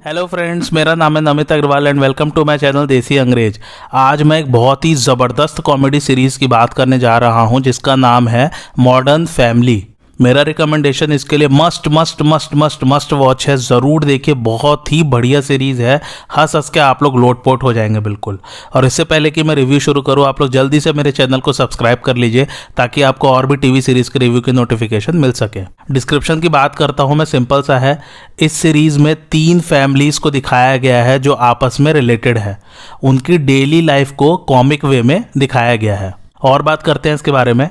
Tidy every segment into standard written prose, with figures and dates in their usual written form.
Hello friends, मेरा नाम है Namit Agarwal and welcome to my channel Desi Angrez. आज मैं एक बहुत ही ज़बरदस्त कॉमेडी सीरीज़ की बात करने जा रहा हूं जिसका नाम है मॉडर्न फैमिली। मेरा रिकमेंडेशन इसके लिए must must must must must watch है। ज़रूर देखिए, बहुत ही बढ़िया सीरीज़ है। हंस हंस के आप लोग लोटपोट हो जाएंगे बिल्कुल। और इससे पहले कि मैं रिव्यू शुरू करूं, आप लोग जल्दी से मेरे चैनल को सब्सक्राइब कर लीजिए ताकि आपको और भी टीवी सीरीज़ के रिव्यू की नोटिफिकेशन मिल सके। डिस्क्रिप्शन की बात करता हूं मैं, सिंपल सा है। इस सीरीज़ में 3 फैमिलीज़ को दिखाया गया है जो आपस में रिलेटेड है। उनकी डेली लाइफ को कॉमिक वे में दिखाया गया है। और बात करते हैं इसके बारे में।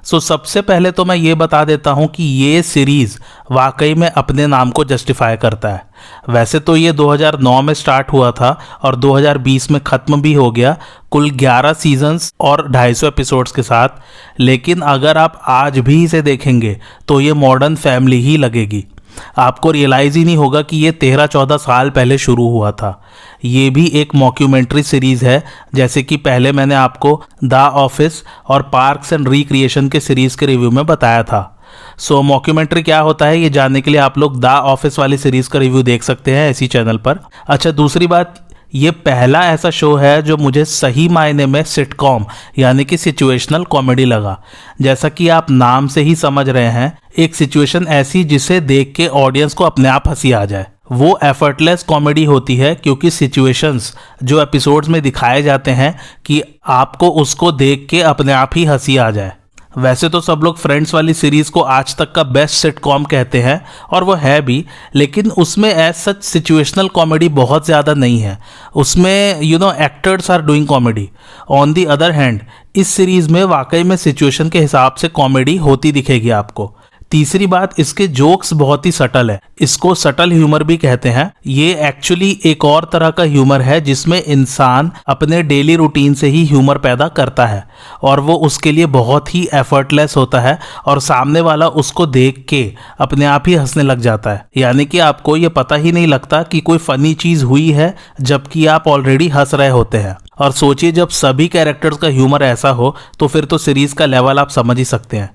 सबसे पहले तो मैं ये बता देता हूँ कि ये सीरीज़ वाकई में अपने नाम को जस्टिफाई करता है। वैसे तो ये 2009 में स्टार्ट हुआ था और 2020 में ख़त्म भी हो गया, कुल 11 सीजन्स और 250 एपिसोड्स के साथ। लेकिन अगर आप आज भी इसे देखेंगे तो ये मॉडर्न फैमिली ही लगेगी। आपको रियलाइज़ ही नहीं होगा कि ये 13-14 साल पहले शुरू हुआ था। ये भी एक मॉक्यूमेंट्री सीरीज़ है, जैसे कि पहले मैंने आपको द ऑफिस और पार्क्स एंड रिक्रिएशन के सीरीज़ के रिव्यू में बताया था। मॉक्यूमेंट्री क्या होता है ये जानने के लिए आप लोग द ऑफिस वाली सीरीज़ का रिव्यू देख सकते हैं इसी चैनल पर। अच्छा, दूसरी बात, ये पहला ऐसा शो है जो मुझे सही मायने में सिटकॉम यानी कि सिचुएशनल कॉमेडी लगा। जैसा कि आप नाम से ही समझ रहे हैं, एक सिचुएशन ऐसी जिसे देख के ऑडियंस को अपने आप हंसी आ जाए। वो एफर्टलेस कॉमेडी होती है क्योंकि सिचुएशंस जो एपिसोड्स में दिखाए जाते हैं कि आपको उसको देख के अपने आप ही हंसी आ जाए। वैसे तो सब लोग फ्रेंड्स वाली सीरीज़ को आज तक का बेस्ट सिटकॉम कहते हैं और वो है भी, लेकिन उसमें एज सच सिचुएशनल कॉमेडी बहुत ज़्यादा नहीं है। उसमें actors are doing comedy. On the other hand इस सीरीज़ में वाकई में सिचुएशन के हिसाब से कॉमेडी होती दिखेगी आपको। तीसरी बात, इसके जोक्स बहुत ही सटल है। इसको सटल ह्यूमर भी कहते हैं। ये एक्चुअली एक और तरह का ह्यूमर है जिसमें इंसान अपने डेली रूटीन से ही ह्यूमर पैदा करता है और वो उसके लिए बहुत ही एफर्टलेस होता है और सामने वाला उसको देख के अपने आप ही हंसने लग जाता है। यानी कि आपको ये पता ही नहीं लगता कि कोई फनी चीज़ हुई है जबकि आप ऑलरेडी हंस रहे होते हैं। और सोचिए, जब सभी कैरेक्टर्स का ह्यूमर ऐसा हो तो फिर तो सीरीज़ का लेवल आप समझ ही सकते हैं।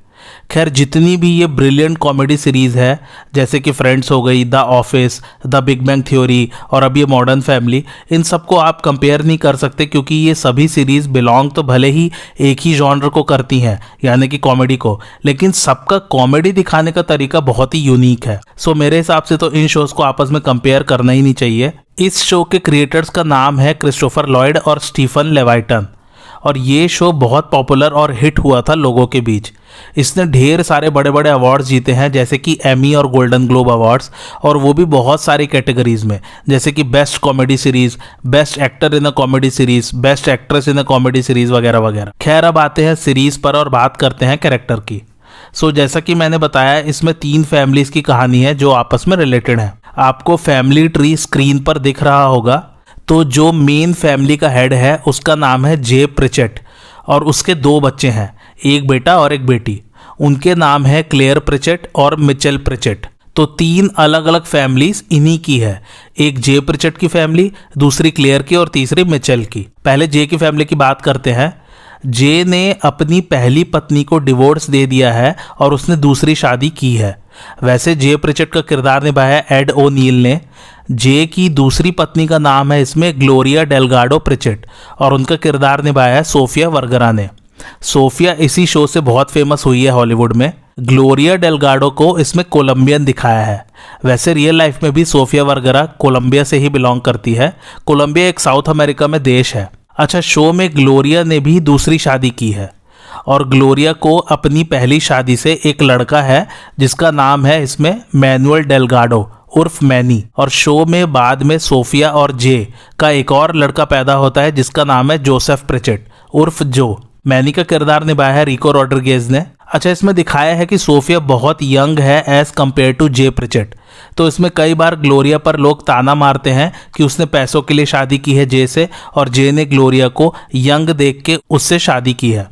खैर, जितनी भी ये ब्रिलियंट कॉमेडी सीरीज़ है, जैसे कि फ्रेंड्स हो गई, the office, the big bang theory और अब ये मॉडर्न फैमिली, इन सबको आप कंपेयर नहीं कर सकते क्योंकि ये सभी सीरीज़ बिलोंग तो भले ही एक ही जॉनर को करती हैं यानी कि कॉमेडी को, लेकिन सबका कॉमेडी दिखाने का तरीका बहुत ही यूनिक है। मेरे हिसाब से तो इन शोज़ को आपस में कंपेयर करना ही नहीं चाहिए। इस शो के क्रिएटर्स का नाम है क्रिस्टोफर लॉयड और स्टीफन लेवाइटन और ये शो बहुत पॉपुलर और हिट हुआ था लोगों के बीच। इसने ढेर सारे बड़े बड़े अवार्ड्स जीते हैं, जैसे कि एमी और गोल्डन ग्लोब अवार्ड्स, और वो भी बहुत सारी कैटेगरीज में, जैसे कि best comedy series, best actor in a comedy series, best actress in a comedy series वगैरह वगैरह। खैर, अब आते हैं सीरीज़ पर और बात करते हैं कैरेक्टर की। जैसा कि मैंने बताया, इसमें 3 फैमिलीज़ की कहानी है जो आपस में रिलेटेड है। आपको फैमिली ट्री स्क्रीन पर दिख रहा होगा। तो जो मेन फैमिली का हेड है उसका नाम है जे प्रिचेट और उसके 2 बच्चे हैं, एक बेटा और एक बेटी। उनके नाम है क्लेयर प्रिचेट और मिचेल प्रिचेट। तो 3 अलग अलग फैमिलीज इन्हीं की है। एक जे प्रिचेट की फैमिली, दूसरी क्लेयर की और तीसरी मिचेल की। पहले जे की फैमिली की बात करते हैं। जे ने अपनी पहली पत्नी को डिवोर्स दे दिया है और उसने दूसरी शादी की है। वैसे जे प्रिचेट का किरदार निभाया है एड ओ नील ने। जे की दूसरी पत्नी का नाम है इसमें ग्लोरिया डेलगाडो प्रिचेट और उनका किरदार निभाया है सोफिया वर्गरा ने। सोफिया इसी शो से बहुत फेमस हुई है हॉलीवुड में। ग्लोरिया डेलगाडो को इसमें कोलंबियन दिखाया है। वैसे रियल लाइफ में भी सोफिया वर्गरा कोलंबिया से ही बिलोंग करती है। कोलंबिया एक साउथ अमेरिका में देश है। अच्छा, शो में ग्लोरिया ने भी दूसरी शादी की है और ग्लोरिया को अपनी पहली शादी से एक लड़का है जिसका नाम है इसमें मैनुअल डेलगाडो उर्फ मैनी। और शो में बाद में सोफिया और जे का एक और लड़का पैदा होता है जिसका नाम है जोसेफ प्रिचेट उर्फ जो। मैनी का किरदार निभाया है रिको रॉड्रिगेज ने। अच्छा, इसमें दिखाया है कि सोफिया बहुत यंग है एज कंपेयर टू जे प्रिचेट। तो इसमें कई बार ग्लोरिया पर लोग ताना मारते हैं कि उसने पैसों के लिए शादी की है जे से और जे ने ग्लोरिया को यंग देख के उससे शादी की है,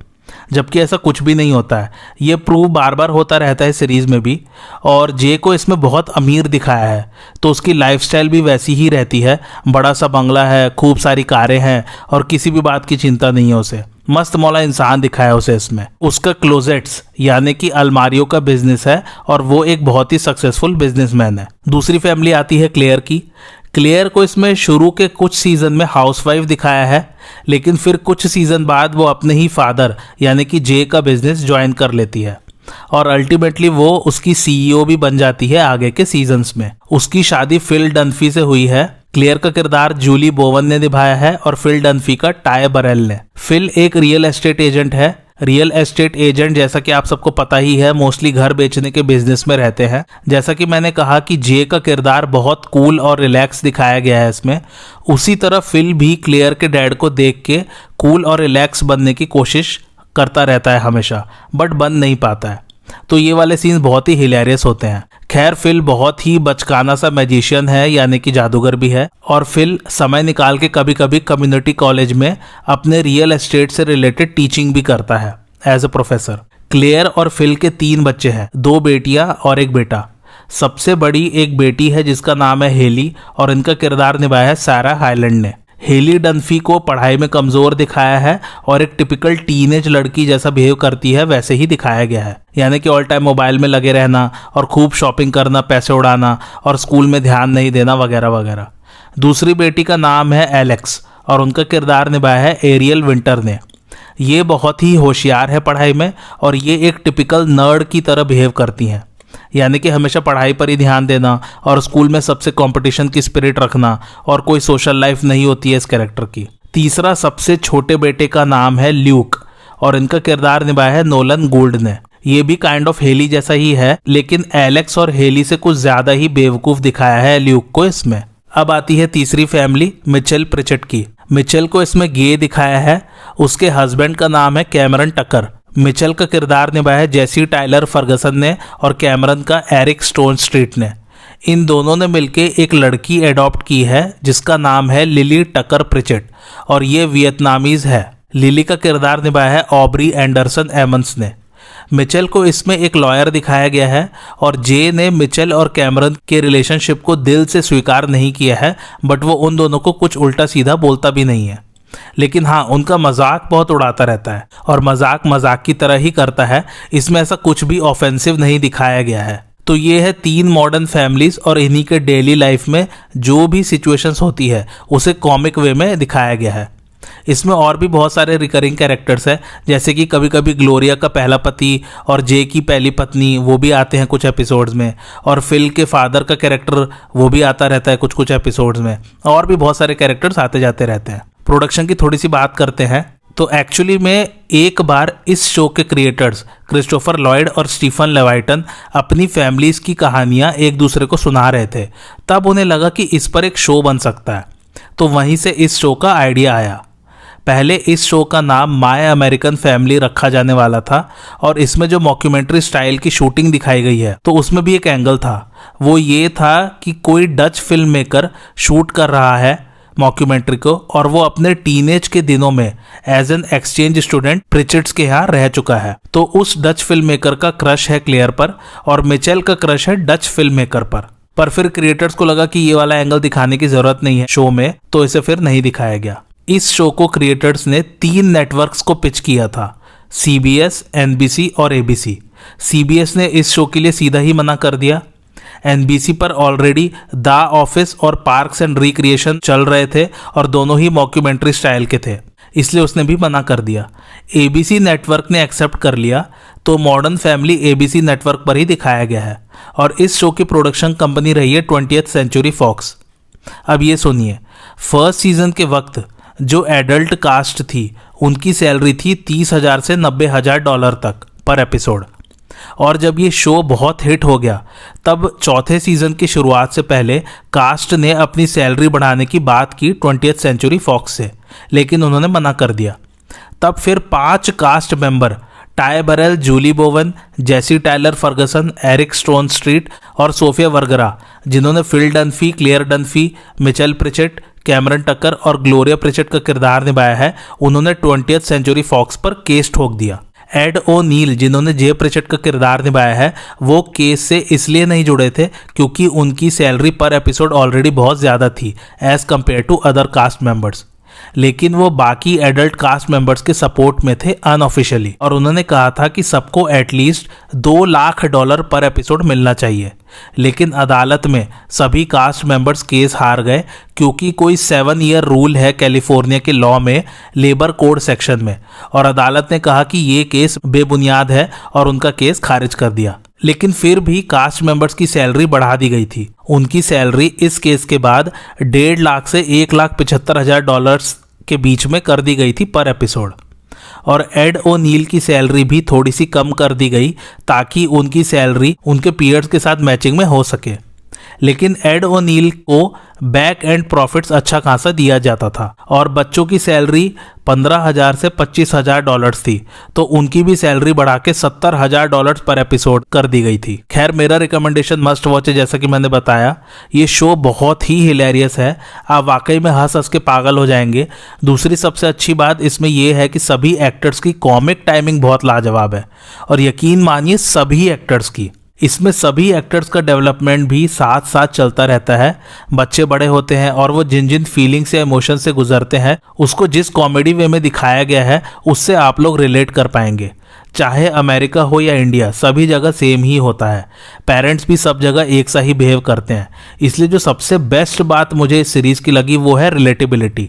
जबकि ऐसा कुछ भी नहीं होता है। ये प्रूव बार बार होता रहता है सीरीज़ में भी। और जे को इसमें बहुत अमीर दिखाया है, तो उसकी लाइफस्टाइल भी वैसी ही रहती है। बड़ा सा बंगला है, खूब सारी कारें हैं और किसी भी बात की चिंता नहीं है उसे। मस्त मौला इंसान दिखाया उसे इसमें। उसका क्लोजेट्स यानी कि अलमारियों का बिजनेस है और वो एक बहुत ही सक्सेसफुल बिजनेसमैन है। दूसरी फैमिली आती है क्लेयर की। क्लेयर को इसमें शुरू के कुछ सीजन में हाउसवाइफ दिखाया है, लेकिन फिर कुछ सीजन बाद वो अपने ही फादर यानी कि जे का बिजनेस ज्वाइन कर लेती है और अल्टीमेटली वो उसकी सीईओ भी बन जाती है आगे के सीजन्स में। उसकी शादी फिल डनफी से हुई है। क्लेयर का किरदार जूली बोवन ने निभाया है और फिल डनफी का टाय बरेल ने। फिल एक रियल एस्टेट एजेंट है। रियल एस्टेट एजेंट जैसा कि आप सबको पता ही है मोस्टली घर बेचने के बिजनेस में रहते हैं। जैसा कि मैंने कहा कि जे का किरदार बहुत कूल और रिलैक्स दिखाया गया है इसमें, उसी तरह फिल भी क्लेयर के डैड को देख के कूल और रिलैक्स बनने की कोशिश करता रहता है हमेशा, बट बन नहीं पाता है। तो ये वाले सीन्स बहुत ही हिलेरियस होते हैं। खैर फिल बहुत ही बचकाना सा मैजिशियन है यानी कि जादूगर भी है और फिल समय निकाल के कभी कभी कम्युनिटी कॉलेज में अपने रियल एस्टेट से रिलेटेड टीचिंग भी करता है एज अ प्रोफेसर। क्लेयर और फिल के 3 बच्चे हैं, 2 बेटियां और 1 बेटा। सबसे बड़ी एक बेटी है जिसका नाम है हेली और इनका किरदार निभाया है सारा हाईलैंड ने। हेली डनफी को पढ़ाई में कमज़ोर दिखाया है और एक टिपिकल टीनेज लड़की जैसा बिहेव करती है वैसे ही दिखाया गया है, यानी कि ऑल टाइम मोबाइल में लगे रहना और खूब शॉपिंग करना, पैसे उड़ाना और स्कूल में ध्यान नहीं देना वगैरह वगैरह। दूसरी बेटी का नाम है एलेक्स और उनका किरदार निभाया है एरियल विंटर ने। ये बहुत ही होशियार है पढ़ाई में और ये एक टिपिकल नर्ड की तरह बिहेव करती हैं, यानी कि हमेशा पढ़ाई पर ही ध्यान देना और स्कूल में सबसे कंपटीशन की स्पिरिट रखना और कोई सोशल लाइफ नहीं होती है इस कैरेक्टर की। तीसरा सबसे छोटे बेटे का नाम है ल्यूक और इनका किरदार निभाया है नोलन गोल्ड ने। ये भी काइंड ऑफ हेली जैसा ही है, लेकिन एलेक्स और हेली से कुछ ज्यादा ही बेवकूफ दिखाया है ल्यूक को इसमें। अब आती है तीसरी फैमिली मिचेल प्रिचेट की। मिचेल को इसमें गे दिखाया है। उसके हस्बैंड का नाम है कैमरन टकर। मिचेल का किरदार निभाया है जेसी टाइलर फर्गसन ने और कैमरन का एरिक स्टोन स्ट्रीट ने। इन दोनों ने मिलकर एक लड़की एडॉप्ट की है जिसका नाम है लिली टकर प्रिचेट और ये वियतनामीज है। लिली का किरदार निभाया है ऑब्री एंडरसन एमंस ने। मिचेल को इसमें एक लॉयर दिखाया गया है और जे ने मिचेल और कैमरन के रिलेशनशिप को दिल से स्वीकार नहीं किया है, बट वो उन दोनों को कुछ उल्टा सीधा बोलता भी नहीं है, लेकिन हाँ उनका मजाक बहुत उड़ाता रहता है और मजाक मजाक की तरह ही करता है। इसमें ऐसा कुछ भी ऑफेंसिव नहीं दिखाया गया है। तो ये है 3 मॉडर्न फैमिलीज और इन्हीं के डेली लाइफ में जो भी सिचुएशंस होती है उसे कॉमिक वे में दिखाया गया है। इसमें और भी बहुत सारे रिकरिंग कैरेक्टर्स हैं, जैसे कि कभी कभी ग्लोरिया का पहला पति और जे की पहली पत्नी वो भी आते हैं कुछ एपिसोड्स में, और फिल के फादर का कैरेक्टर वो भी आता रहता है कुछ कुछ एपिसोड्स में, और भी बहुत सारे कैरेक्टर्स आते जाते रहते हैं। प्रोडक्शन की थोड़ी सी बात करते हैं तो एक्चुअली में एक बार इस शो के क्रिएटर्स क्रिस्टोफर लॉयड और स्टीफन लेवाइटन अपनी फैमिलीज की कहानियां एक दूसरे को सुना रहे थे। तब उन्हें लगा कि इस पर एक शो बन सकता है, तो वहीं से इस शो का आइडिया आया। पहले इस शो का नाम माय अमेरिकन फैमिली रखा जाने वाला था और इसमें जो मॉक्यूमेंट्री स्टाइल की शूटिंग दिखाई गई है तो उसमें भी एक एंगल था। वो ये था कि कोई डच फिल्म मेकर शूट कर रहा है मॉक्यूमेंट्री को और वो अपने टीनेज के दिनों में एज एन एक्सचेंज स्टूडेंट प्रिचेट्स के यहाँ रह चुका है। तो उस डच फिल्म मेकर का क्रश है क्लेयर पर और मिचेल का क्रश है डच फिल्म मेकर पर फिर क्रिएटर्स को लगा कि ये वाला एंगल दिखाने की जरूरत नहीं है शो में, तो इसे फिर नहीं दिखाया गया। इस शो को क्रिएटर्स ने 3 नेटवर्क्स को पिच किया था, CBS, NBC और ABC। CBS ने इस शो के लिए सीधा ही मना कर दिया। NBC पर ऑलरेडी द ऑफिस और पार्क्स एंड रिक्रिएशन चल रहे थे और दोनों ही मॉक्यूमेंट्री स्टाइल के थे, इसलिए उसने भी मना कर दिया। ABC नेटवर्क ने एक्सेप्ट कर लिया, तो मॉडर्न फैमिली ABC नेटवर्क पर ही दिखाया गया है और इस शो की प्रोडक्शन कंपनी रही है 20th सेंचुरी फॉक्स। अब ये सुनिए, फर्स्ट सीजन के वक्त जो एडल्ट कास्ट थी उनकी सैलरी थी $30,000 से $90,000 तक पर एपिसोड, और जब ये शो बहुत हिट हो गया तब चौथे सीजन की शुरुआत से पहले कास्ट ने अपनी सैलरी बढ़ाने की बात की 20th सेंचुरी फॉक्स से, लेकिन उन्होंने मना कर दिया। तब फिर 5 cast member Ty Burrell, Julie Bowen, Jesse Tyler Ferguson, Eric Stonestreet और सोफिया वर्गरा, जिन्होंने Phil Dunphy, Claire Dunphy, Mitchell Pritchett, Cameron Tucker और ग्लोरिया प्रिचेट का किरदार निभाया है, उन्होंने 20th सेंचुरी फॉक्स पर केस ठोक दिया। एड ओ नील, जिन्होंने जे प्रिचेट का किरदार निभाया है, वो केस से इसलिए नहीं जुड़े थे क्योंकि उनकी सैलरी पर एपिसोड ऑलरेडी बहुत ज़्यादा थी as compare to other cast members. लेकिन वो बाकी एडल्ट कास्ट मेंबर्स के सपोर्ट में थे अनऑफिशियली, और उन्होंने कहा था कि सबको एटलीस्ट $2 लाख पर एपिसोड मिलना चाहिए। लेकिन अदालत में सभी कास्ट मेंबर्स केस हार गए क्योंकि कोई 7 ईयर रूल है कैलिफोर्निया के लॉ में, लेबर कोड सेक्शन में, और अदालत ने कहा कि ये केस बेबुनियाद है और उनका केस खारिज कर दिया। लेकिन फिर भी कास्ट मेंबर्स की सैलरी बढ़ा दी गई थी। उनकी सैलरी इस केस के बाद 1.5 लाख से $1,75,000 के बीच में कर दी गई थी पर एपिसोड। और एड ओनील की सैलरी भी थोड़ी सी कम कर दी गई ताकि उनकी सैलरी उनके पीयर्स के साथ मैचिंग में हो सके। लेकिन एड ओनील को बैक एंड प्रॉफिट्स अच्छा खासा दिया जाता था और बच्चों की सैलरी $15,000 से $25,000 थी, तो उनकी भी सैलरी बढ़ा के $70,000 पर एपिसोड कर दी गई थी। खैर, मेरा रिकमेंडेशन मस्ट वॉच है। जैसा कि मैंने बताया, ये शो बहुत ही हिलेरियस है, आप वाकई में हंस हंस के पागल हो जाएंगे। दूसरी सबसे अच्छी बात इसमें यह है कि सभी एक्टर्स की कॉमिक टाइमिंग बहुत लाजवाब है, और यकीन मानिए सभी एक्टर्स की। इसमें सभी एक्टर्स का डेवलपमेंट भी साथ साथ चलता रहता है। बच्चे बड़े होते हैं और वो जिन जिन फीलिंग्स या इमोशन से गुजरते हैं, उसको जिस कॉमेडी वे में दिखाया गया है उससे आप लोग रिलेट कर पाएंगे। चाहे अमेरिका हो या इंडिया, सभी जगह सेम ही होता है। पेरेंट्स भी सब जगह एक सा ही बिहेव करते हैं। इसलिए जो सबसे बेस्ट बात मुझे इस सीरीज़ की लगी वो है रिलेटेबिलिटी।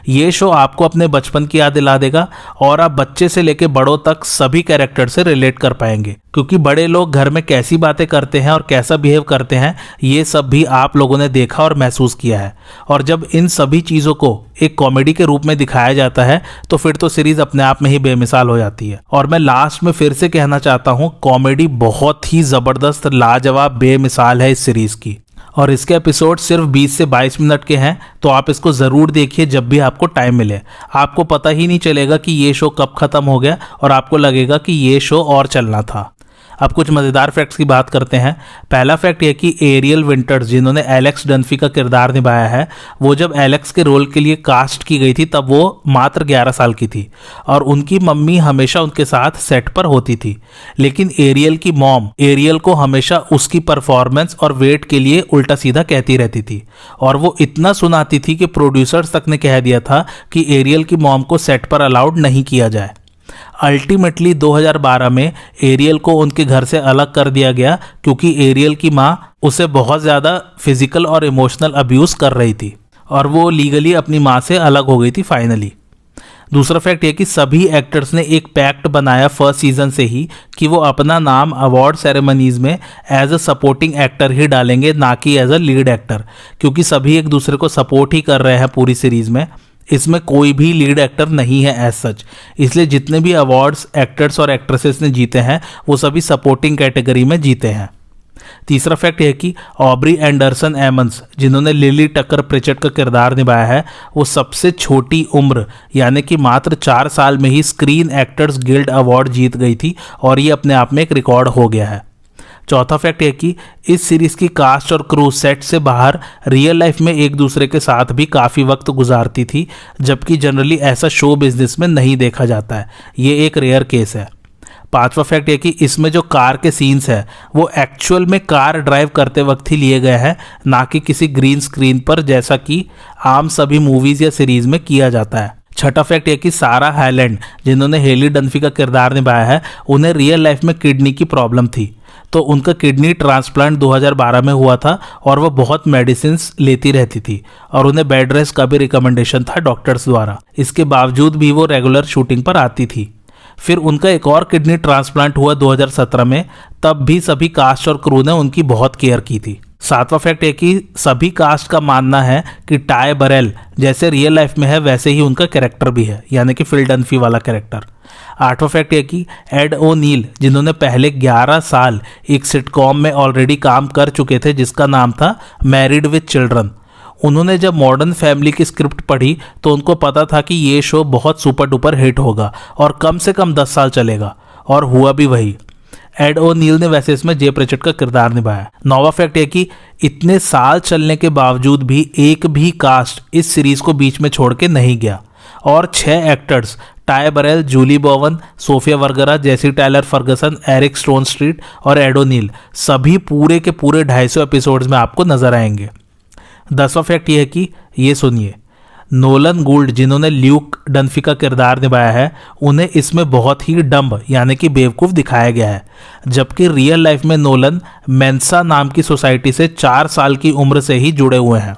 ये शो आपको अपने बचपन की याद दिला देगा और आप बच्चे से लेकर बड़ों तक सभी कैरेक्टर से रिलेट कर पाएंगे, क्योंकि बड़े लोग घर में कैसी बातें करते हैं और कैसा बिहेव करते हैं ये सब भी आप लोगों ने देखा और महसूस किया है। और जब इन सभी चीज़ों को एक कॉमेडी के रूप में दिखाया जाता है तो फिर तो सीरीज अपने आप में ही बेमिसाल हो जाती है। और मैं लास्ट में फिर से कहना चाहता हूँ, कॉमेडी बहुत ही ज़बरदस्त, लाजवाब, बेमिसाल है इस सीरीज़ की। और इसके एपिसोड सिर्फ 20 से 22 मिनट के हैं, तो आप इसको ज़रूर देखिए जब भी आपको टाइम मिले। आपको पता ही नहीं चलेगा कि ये शो कब ख़त्म हो गया और आपको लगेगा कि ये शो और चलना था। अब कुछ मज़ेदार फैक्ट्स की बात करते हैं। पहला फैक्ट ये कि एरियल विंटर्स, जिन्होंने एलेक्स डनफी का किरदार निभाया है, वो जब एलेक्स के रोल के लिए कास्ट की गई थी तब वो मात्र 11 साल की थी और उनकी मम्मी हमेशा उनके साथ सेट पर होती थी। लेकिन एरियल की मॉम एरियल को हमेशा उसकी परफॉर्मेंस और वेट के लिए उल्टा सीधा कहती रहती थी, और वो इतना सुनाती थी कि प्रोड्यूसर्स तक ने कह दिया था कि एरियल की मॉम को सेट पर अलाउड नहीं किया जाए। अल्टीमेटली 2012 में एरियल को उनके घर से अलग कर दिया गया क्योंकि एरियल की माँ उसे बहुत ज़्यादा फिजिकल और इमोशनल अब्यूज़ कर रही थी और वो लीगली अपनी माँ से अलग हो गई थी फाइनली। दूसरा फैक्ट ये कि सभी एक्टर्स ने एक पैक्ट बनाया फर्स्ट सीजन से ही कि वो अपना नाम अवार्ड सेरेमनीज में एज अ सपोर्टिंग एक्टर ही डालेंगे, ना कि एज अ लीड एक्टर, क्योंकि सभी एक दूसरे को सपोर्ट ही कर रहे हैं पूरी सीरीज़ में। इसमें कोई भी लीड एक्टर नहीं है एज सच, इसलिए जितने भी अवार्ड्स एक्टर्स और एक्ट्रेसेस ने जीते हैं वो सभी सपोर्टिंग कैटेगरी में जीते हैं। तीसरा फैक्ट यह कि ऑब्री एंडरसन एमंस, जिन्होंने लिली टकर प्रिचर्ड का किरदार निभाया है, वो सबसे छोटी उम्र यानी कि मात्र 4 साल में ही स्क्रीन एक्टर्स गिल्ड अवार्ड जीत गई थी और ये अपने आप में एक रिकॉर्ड हो गया है। चौथा फैक्ट है कि इस सीरीज़ की कास्ट और क्रू सेट से बाहर रियल लाइफ में एक दूसरे के साथ भी काफ़ी वक्त गुजारती थी, जबकि जनरली ऐसा शो बिजनेस में नहीं देखा जाता है। ये एक रेयर केस है। पांचवा फैक्ट है कि इसमें जो कार के सीन्स है वो एक्चुअल में कार ड्राइव करते वक्त ही लिए गए हैं, ना कि किसी ग्रीन स्क्रीन पर जैसा कि आम सभी मूवीज़ या सीरीज़ में किया जाता है। छठा फैक्ट यह कि सारा हाईलैंड, जिन्होंने हेली डनफी का किरदार निभाया है, उन्हें रियल लाइफ में किडनी की प्रॉब्लम थी, तो उनका किडनी ट्रांसप्लांट 2012 में हुआ था और वो बहुत मेडिसिन लेती रहती थी और उन्हें बेड रेस्ट का भी रिकमेंडेशन था डॉक्टर्स द्वारा। इसके बावजूद भी वो रेगुलर शूटिंग पर आती थी। फिर उनका एक और किडनी ट्रांसप्लांट हुआ 2017 में, तब भी सभी कास्ट और क्रू ने उनकी बहुत केयर की थी। सातवां फैक्ट है कि सभी कास्ट का मानना है कि टाय बरेल जैसे रियल लाइफ में है वैसे ही उनका कैरेक्टर भी है, यानी कि फिल डनफी वाला कैरेक्टर। आठवां फैक्ट है कि एड ओनील, जिन्होंने पहले 11 साल एक सिटकॉम में ऑलरेडी काम कर चुके थे जिसका नाम था मैरिड विद चिल्ड्रन, उन्होंने जब मॉडर्न फैमिली की स्क्रिप्ट पढ़ी तो उनको पता था कि ये शो बहुत सुपर डुपर हिट होगा और कम से कम 10 साल चलेगा, और हुआ भी वही। एड ओनील ने वैसे इसमें जे प्रिचर्ड का किरदार निभाया। नौवां फैक्ट है कि इतने साल चलने के बावजूद भी एक भी कास्ट इस सीरीज को बीच में छोड़ के नहीं गया और 6 actors Ty Burrell, Julie Bowen, Sofia Vergara, Jesse Tyler Ferguson, Eric Stonestreet और एड ओनील सभी पूरे के पूरे 250 एपिसोड्स में आपको नजर आएंगे। 10वां फैक्ट ये है कि ये सुनिए, नोलन गूल्ड जिन्होंने ल्यूक डनफी का किरदार निभाया है, उन्हें इसमें बहुत ही डम्ब यानी कि बेवकूफ़ दिखाया गया है, जबकि रियल लाइफ में नोलन मेंसा नाम की सोसाइटी से 4 साल की उम्र से ही जुड़े हुए हैं।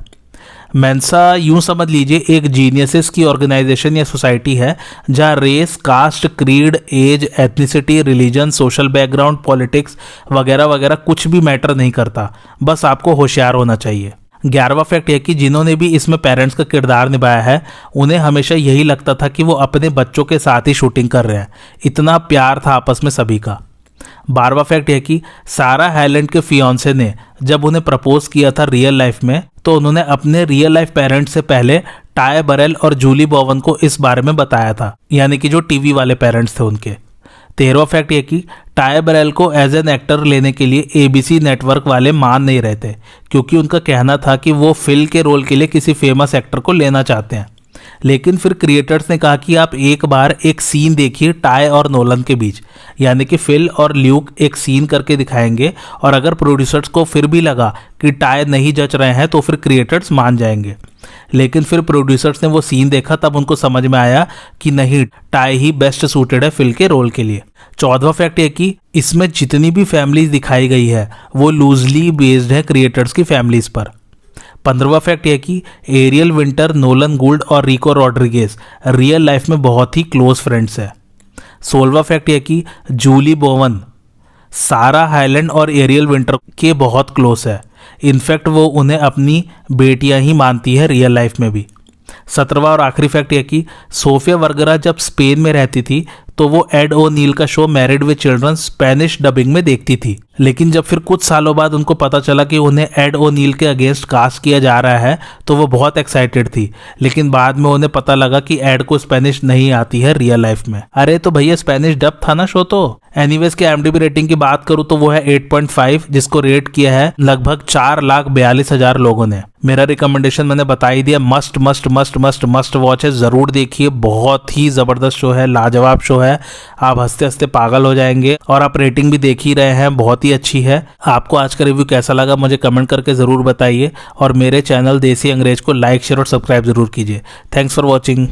मेंसा यूं समझ लीजिए एक जीनियसेस की ऑर्गेनाइजेशन या सोसाइटी है जहां race, caste, creed, age, ethnicity, religion, social background, politics वगैरह वगैरह कुछ भी मैटर नहीं करता, बस आपको होशियार होना चाहिए। 11वां फैक्ट यह कि जिन्होंने भी इसमें पेरेंट्स का किरदार निभाया है, उन्हें हमेशा यही लगता था कि वो अपने बच्चों के साथ ही शूटिंग कर रहे हैं, इतना प्यार था आपस में सभी का। 12वां फैक्ट यह कि सारा हाईलैंड के फियांसे ने जब उन्हें प्रपोज किया था रियल लाइफ में, तो उन्होंने अपने रियल लाइफ पेरेंट्स से पहले टाय बरेल और जूली बोवन को इस बारे में बताया था, यानी कि जो टीवी वाले पेरेंट्स थे उनके। 13वां फैक्ट ये कि टाय बरेल को एज एन एक्टर लेने के लिए एबीसी नेटवर्क वाले मान नहीं रहे थे, क्योंकि उनका कहना था कि वो फिल के रोल के लिए किसी फेमस एक्टर को लेना चाहते हैं। लेकिन फिर क्रिएटर्स ने कहा कि आप एक बार एक सीन देखिए टाय और नोलन के बीच, यानी कि फिल और ल्यूक एक सीन करके दिखाएंगे, और अगर प्रोड्यूसर्स को फिर भी लगा कि टाय नहीं जच रहे हैं तो फिर क्रिएटर्स मान जाएंगे। लेकिन फिर प्रोड्यूसर्स ने वो सीन देखा, तब उनको समझ में आया कि नहीं, टाय ही बेस्ट सूटेड है फिल के रोल के लिए। 14वां फैक्ट ये कि इसमें जितनी भी फैमिलीज दिखाई गई है वो लूजली बेस्ड है क्रिएटर्स की फैमिलीज पर। 15वां फैक्ट यह कि एरियल विंटर, नोलन गूल्ड और रिको रॉड्रिगेज रियल लाइफ में बहुत ही क्लोज फ्रेंड्स है। 16वां फैक्ट यह कि जूली बोवन सारा हाईलैंड और एरियल विंटर के बहुत क्लोज है, इनफैक्ट वो उन्हें अपनी बेटियां ही मानती है रियल लाइफ में भी। 17वां और आखिरी फैक्ट यह कि सोफिया वर्गरा जब स्पेन में रहती थी तो वो एड ओ नील का show married with children Spanish dubbing में देखती थी, लेकिन जब फिर कुछ सालों बाद उनको पता चला कि उन्हें एड ओ नील के अगेंस्ट कास्ट किया जा रहा है तो वो बहुत एक्साइटेड थी, लेकिन बाद में उन्हें पता लगा कि एड को स्पेनिश नहीं आती है रियल लाइफ में। अरे तो भैया स्पेनिश डब था ना शो तो। एनीवेज के IMDb रेटिंग की बात करूं तो वो है 8.5, जिसको रेट किया है लगभग 4,42,000 लोगों ने। मेरा रिकमेंडेशन मैंने बता ही दिया, must must must must must watch है, जरूर देखिए, बहुत ही जबरदस्त शो है, लाजवाब शो है, आप हंसते हंसते पागल हो जाएंगे। और आप रेटिंग भी देख ही रहे हैं, बहुत ही अच्छी है। आपको आज का रिव्यू कैसा लगा मुझे कमेंट करके जरूर बताइए, और मेरे चैनल देसी अंग्रेज को लाइक, शेयर और सब्सक्राइब जरूर कीजिए। Thanks for watching.